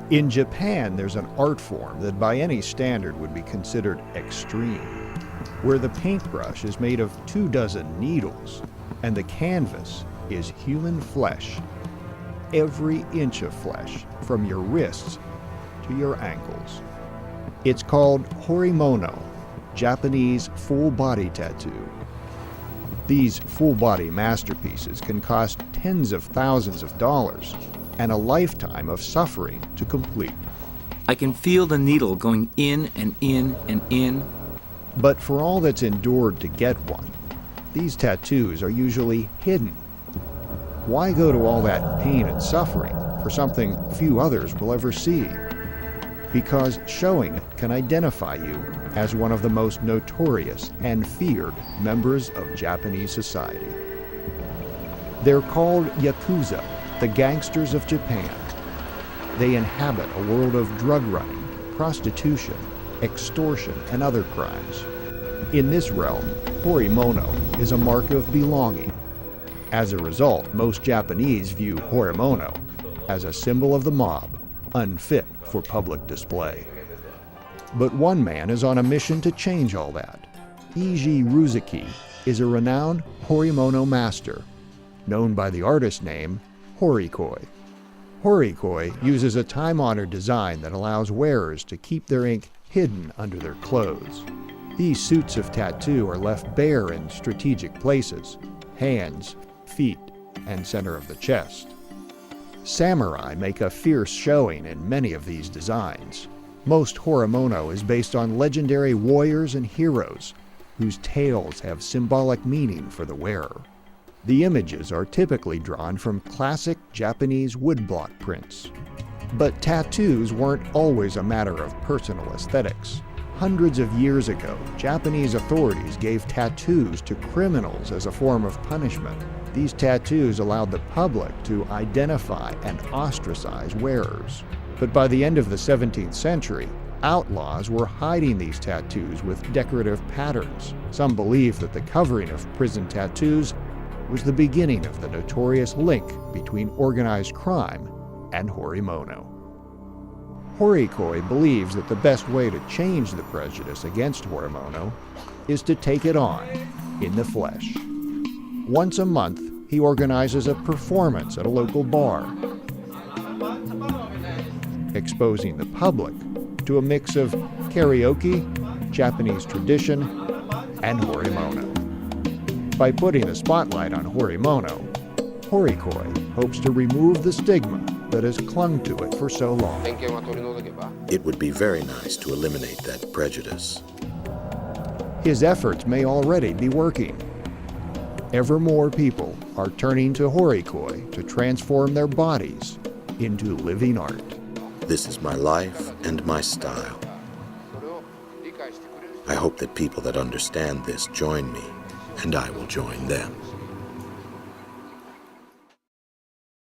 In Japan, there's an art form that by any standard would be considered extreme, where the paintbrush is made of 24 needles and the canvas is human flesh. Every inch of flesh, from your wrists to your ankles. It's called horimono, Japanese full-body tattoo. These full-body masterpieces can cost tens of thousands of dollars and a lifetime of suffering to complete. I can feel the needle going in and in and in. But for all that's endured to get one, these tattoos are usually hidden. Why go to all that pain and suffering for something few others will ever see? Because showing it can identify you as one of the most notorious and feared members of Japanese society. They're called Yakuza, the gangsters of Japan. They inhabit a world of drug running, prostitution, extortion, and other crimes. In this realm, horimono is a mark of belonging. As a result, most Japanese view horimono as a symbol of the mob, unfit for public display. But one man is on a mission to change all that. Eiji Ruzuki is a renowned horimono master, known by the artist name Horikoi. Horikoi uses a time-honored design that allows wearers to keep their ink hidden under their clothes. These suits of tattoo are left bare in strategic places: hands, feet, and center of the chest. Samurai make a fierce showing in many of these designs. Most horimono is based on legendary warriors and heroes whose tales have symbolic meaning for the wearer. The images are typically drawn from classic Japanese woodblock prints. But tattoos weren't always a matter of personal aesthetics. Hundreds of years ago, Japanese authorities gave tattoos to criminals as a form of punishment. These tattoos allowed the public to identify and ostracize wearers. But by the end of the 17th century, outlaws were hiding these tattoos with decorative patterns. Some believe that the covering of prison tattoos was the beginning of the notorious link between organized crime and horimono. Horikoi believes that the best way to change the prejudice against horimono is to take it on in the flesh. Once a month, he organizes a performance at a local bar, exposing the public to a mix of karaoke, Japanese tradition, and horimono. By putting the spotlight on horimono, Horikoi hopes to remove the stigma that has clung to it for so long. It would be very nice to eliminate that prejudice. His efforts may already be working. Ever more people are turning to Horikoi to transform their bodies into living art. This is my life and my style. I hope that people that understand this join me, and I will join them.